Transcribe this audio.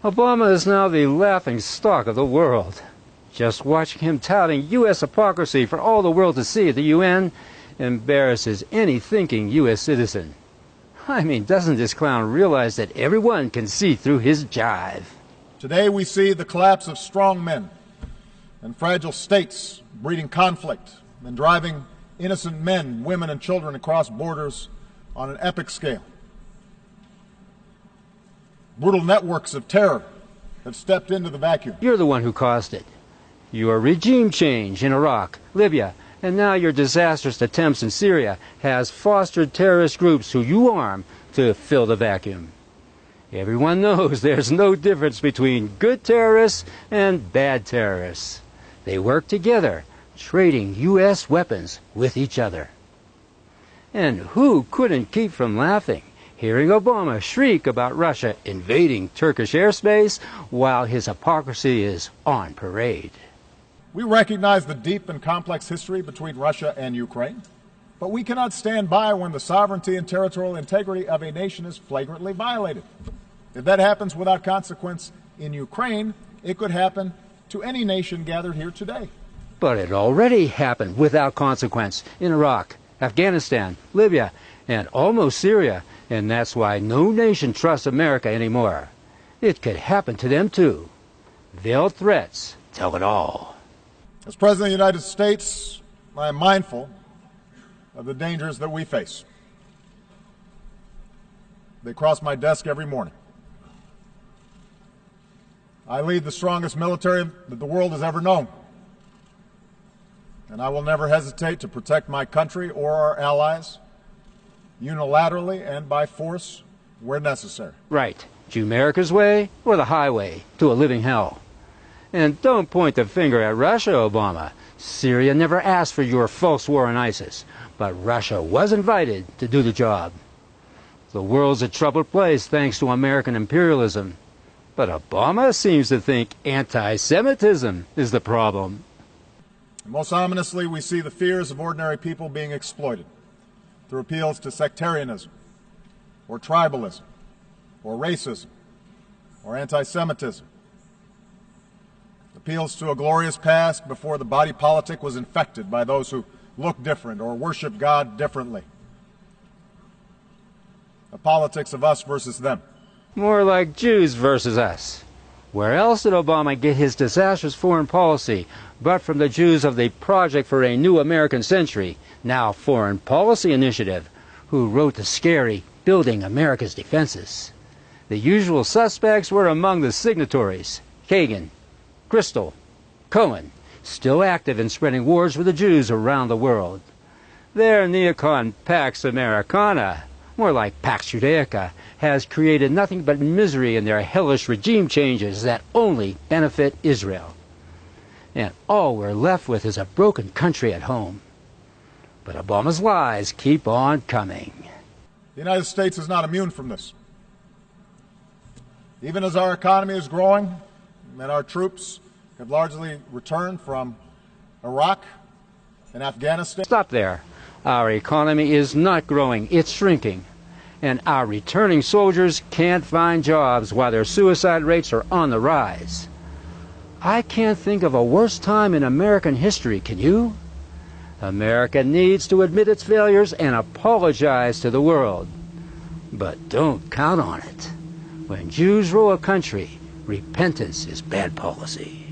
Obama is now the laughing stock of the world. Just watching him touting U.S. hypocrisy for all the world to see at the UN embarrasses any thinking U.S. citizen. I mean, doesn't this clown realize that everyone can see through his jive? Today we see the collapse of strong men and fragile states breeding conflict and driving innocent men, women, and children across borders on an epic scale. Brutal networks of terror have stepped into the vacuum. You're the one who caused it. Your regime change in Iraq, Libya, and now your disastrous attempts in Syria has fostered terrorist groups who you arm to fill the vacuum. Everyone knows there's no difference between good terrorists and bad terrorists. They work together, trading U.S. weapons with each other. And who couldn't keep from laughing hearing Obama shriek about Russia invading Turkish airspace while his hypocrisy is on parade? We recognize the deep and complex history between Russia and Ukraine, but we cannot stand by when the sovereignty and territorial integrity of a nation is flagrantly violated. If that happens without consequence in Ukraine, it could happen to any nation gathered here today. But it already happened without consequence in Iraq, Afghanistan, Libya, and almost Syria, and that's why no nation trusts America anymore. It could happen to them too. Veiled threats tell it all. As President of the United States, I am mindful of the dangers that we face. They cross my desk every morning. I lead the strongest military that the world has ever known, and I will never hesitate to protect my country or our allies unilaterally and by force where necessary. Right. To America's way or the highway to a living hell. And don't point the finger at Russia, Obama. Syria never asked for your false war on ISIS, but Russia was invited to do the job. The world's a troubled place thanks to American imperialism. But Obama seems to think anti-Semitism is the problem. Most ominously, we see the fears of ordinary people being exploited through appeals to sectarianism, or tribalism, or racism, or anti-Semitism. Appeals to a glorious past before the body politic was infected by those who look different or worship God differently. A politics of us versus them. More like Jews versus us. Where else did Obama get his disastrous foreign policy but from the Jews of the Project for a New American Century, now Foreign Policy Initiative, who wrote the scary Building America's Defenses? The usual suspects were among the signatories: Kagan, Crystal, Cohen, still active in spreading wars with the Jews around the world. Their neocon Pax Americana, more like Pax Judaica, has created nothing but misery in their hellish regime changes that only benefit Israel. And all we're left with is a broken country at home. But Obama's lies keep on coming. The United States is not immune from this. Even as our economy is growing and our troops have largely returned from Iraq and Afghanistan. Stop there. Our economy is not growing, it's shrinking. And our returning soldiers can't find jobs while their suicide rates are on the rise. I can't think of a worse time in American history, can you? America needs to admit its failures and apologize to the world. But don't count on it. When Jews rule a country, repentance is bad policy.